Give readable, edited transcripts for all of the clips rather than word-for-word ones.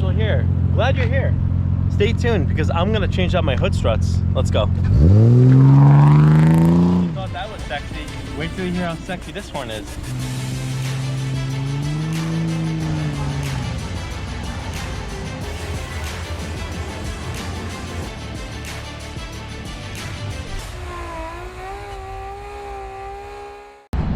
Angel here. Glad you're here. Stay tuned because I'm gonna change out my hood struts. Let's go. You thought that was sexy. Wait till you hear how sexy this horn is.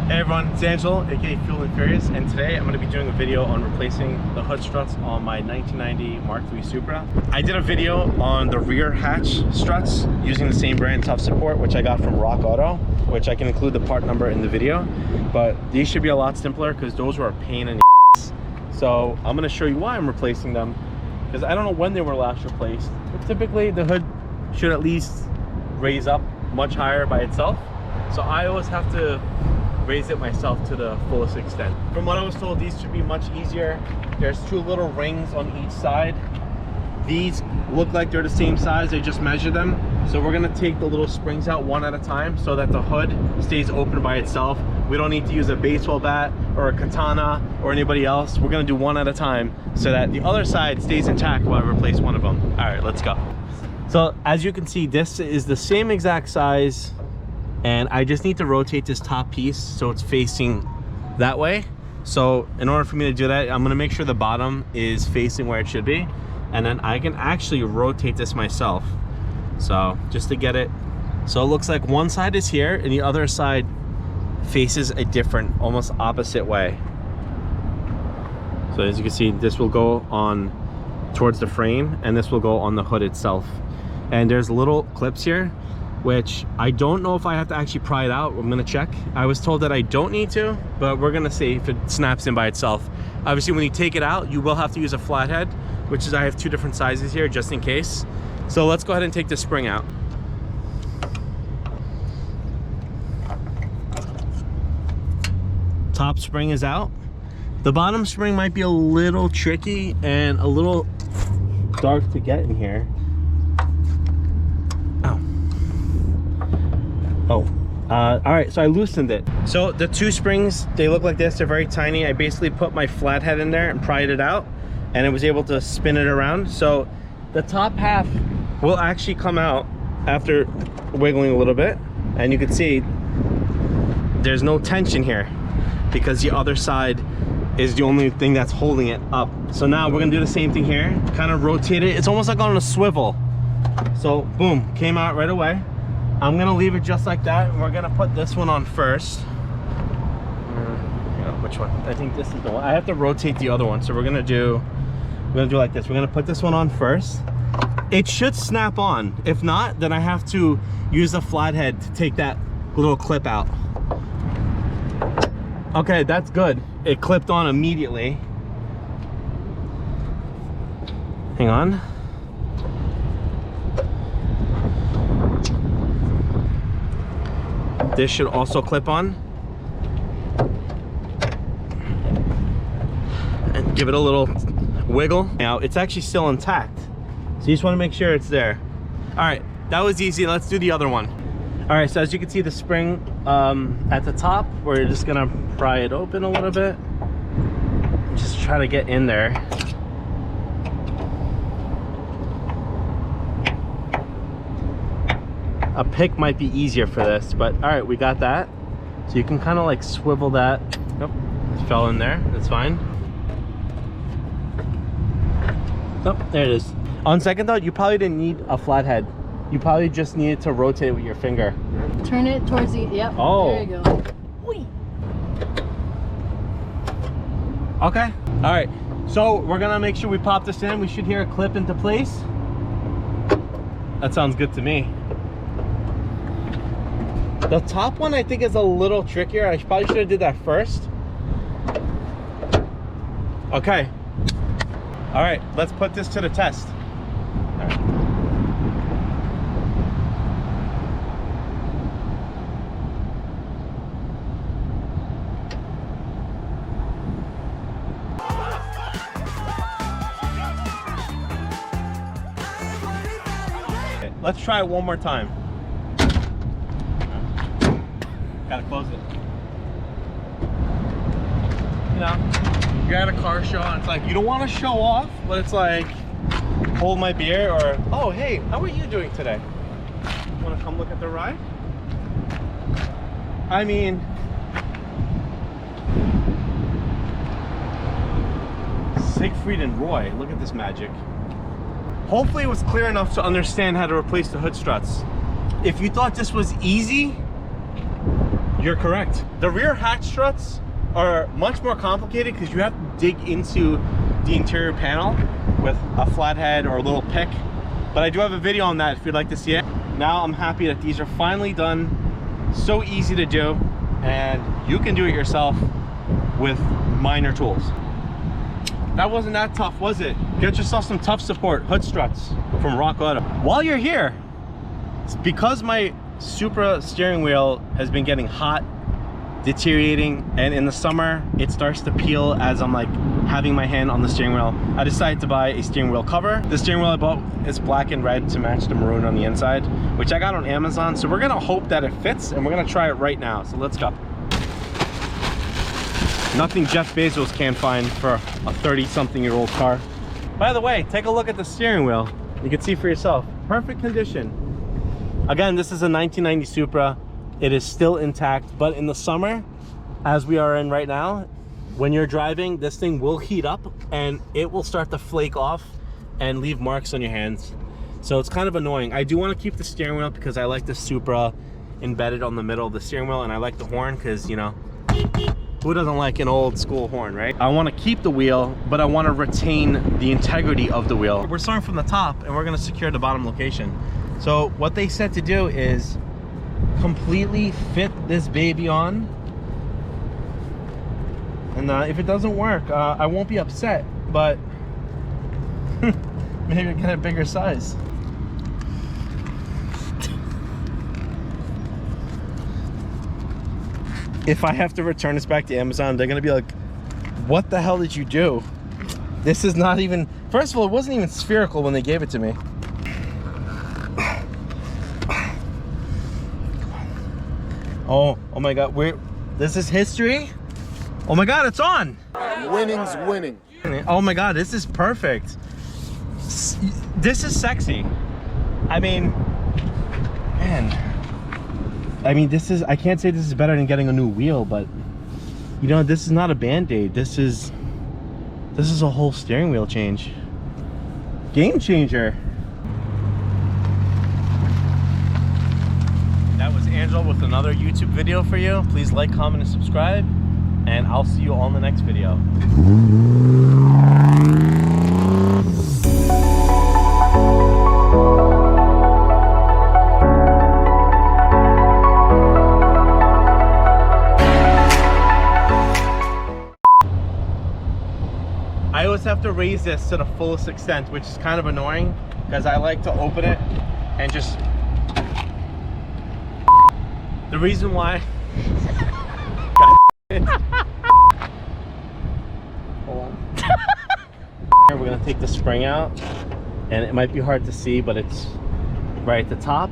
Hey everyone, it's Angel, aka FueledNFurious, and today I'm going to be doing a video on replacing the hood struts on my 1990 Mk3 Supra. I did a video on the rear hatch struts using the same brand TUFF support, which I got from Rock Auto, which I can include the part number in the video, but these should be a lot simpler because those were a pain in the ass. So I'm going to show you why I'm replacing them, because I don't know when they were last replaced, but typically the hood should at least raise up much higher by itself, so I always have to raise it myself to the fullest extent. From what I was told, these should be much easier. There's two little rings on each side. These look like they're the same size, they just measure them. So we're gonna take the little springs out one at a time so that the hood stays open by itself. We don't need to use a baseball bat or a katana or anybody else. We're gonna do one at a time so that the other side stays intact while I replace one of them. All right, let's go. So as you can see, this is the same exact size, and I just need to rotate this top piece so it's facing that way. So in order for me to do that, I'm gonna make sure the bottom is facing where it should be, and then I can actually rotate this myself. So just to get it, so it looks like one side is here and the other side faces a different, almost opposite way. So as you can see, this will go on towards the frame and this will go on the hood itself. And there's little clips here, which I don't know if I have to actually pry it out. I'm gonna check. I was told that I don't need to, but we're gonna see if it snaps in by itself. Obviously, when you take it out, you will have to use a flathead, which is, I have two different sizes here just in case. So let's go ahead and take the spring out. Top spring is out. The bottom spring might be a little tricky and a little dark to get in here. All right, so I loosened it. So the two springs, they look like this, they're very tiny. I basically put my flathead in there and pried it out, and it was able to spin it around. So the top half will actually come out after wiggling a little bit, and you can see there's no tension here because the other side is the only thing that's holding it up. So now we're gonna do the same thing here, kind of rotate it. It's almost like on a swivel. So boom, came out right away. I'm gonna leave it just like that, and we're gonna put this one on first. Which one? I think this is the one. I have to rotate the other one, so we're gonna do like this. We're gonna put this one on first. It should snap on. If not, then I have to use a flathead to take that little clip out. Okay, that's good. It clipped on immediately. Hang on. This should also clip on. And give it a little wiggle. Now, it's actually still intact. So you just want to make sure it's there. All right, that was easy. Let's do the other one. All right, so as you can see, the spring at the top, we're just gonna pry it open a little bit. Just try to get in there. A pick might be easier for this, but all right, we got that. So you can kind of like swivel that. Nope, it fell in there, that's fine. Oh, there it is. On second thought, you probably didn't need a flathead. You probably just needed to rotate it with your finger. Turn it towards the, yep, oh. There you go. Whee. Okay, all right. So we're gonna make sure we pop this in. We should hear a clip into place. That sounds good to me. The top one I think is a little trickier. I probably should have did that first. Okay. All right, let's put this to the test. All right. Okay, let's try it one more time. Gotta close it. You know, you're at a car show and it's like, you don't want to show off, but it's like, hold my beer, or, oh, hey, how are you doing today? Want to come look at the ride? I mean, Siegfried and Roy, look at this magic. Hopefully it was clear enough to understand how to replace the hood struts. If you thought this was easy, you're correct. The rear hatch struts are much more complicated because you have to dig into the interior panel with a flathead or a little pick. But I do have a video on that if you'd like to see it. Now I'm happy that these are finally done. So easy to do, and you can do it yourself with minor tools. That wasn't that tough, was it? Get yourself some TUFF support, hood struts from Rock Auto. While you're here, it's because my Supra steering wheel has been getting hot, deteriorating, and in the summer it starts to peel as I'm like having my hand on the steering wheel. I decided to buy a steering wheel cover. The steering wheel I bought is black and red to match the maroon on the inside, which I got on Amazon. So we're gonna hope that it fits, and we're gonna try it right now. So let's go. Nothing Jeff Bezos can't find for a 30-something-year-old car. By the way, take a look at the steering wheel. You can see for yourself. Perfect condition. Again, this is a 1990 Supra. It is still intact, but in the summer, as we are in right now, when you're driving, this thing will heat up and it will start to flake off and leave marks on your hands. So it's kind of annoying. I do want to keep the steering wheel because I like the Supra embedded on the middle of the steering wheel, and I like the horn because, you know, who doesn't like an old school horn, right? I want to keep the wheel, but I want to retain the integrity of the wheel. We're starting from the top and we're going to secure the bottom location. So what they said to do is completely fit this baby on, and if it doesn't work, I won't be upset, but maybe get a bigger size. If I have to return this back to Amazon, they're gonna be like, what the hell did you do? This is not even, first of all, it wasn't even spherical when they gave it to me. Oh my God, this is history? Oh my God, it's on! Winning's winning. Oh my God, this is perfect. This is sexy. I mean, man. I mean, this is, I can't say this is better than getting a new wheel, but you know, this is not a Band-Aid. This is a whole steering wheel change. Game changer. That was Angel with another YouTube video for you. Please like, comment, and subscribe, and I'll see you all in the next video. I always have to raise this to the fullest extent, which is kind of annoying because I like to open it and just... The reason why... Hold on. We're gonna take the spring out, and it might be hard to see, but it's right at the top.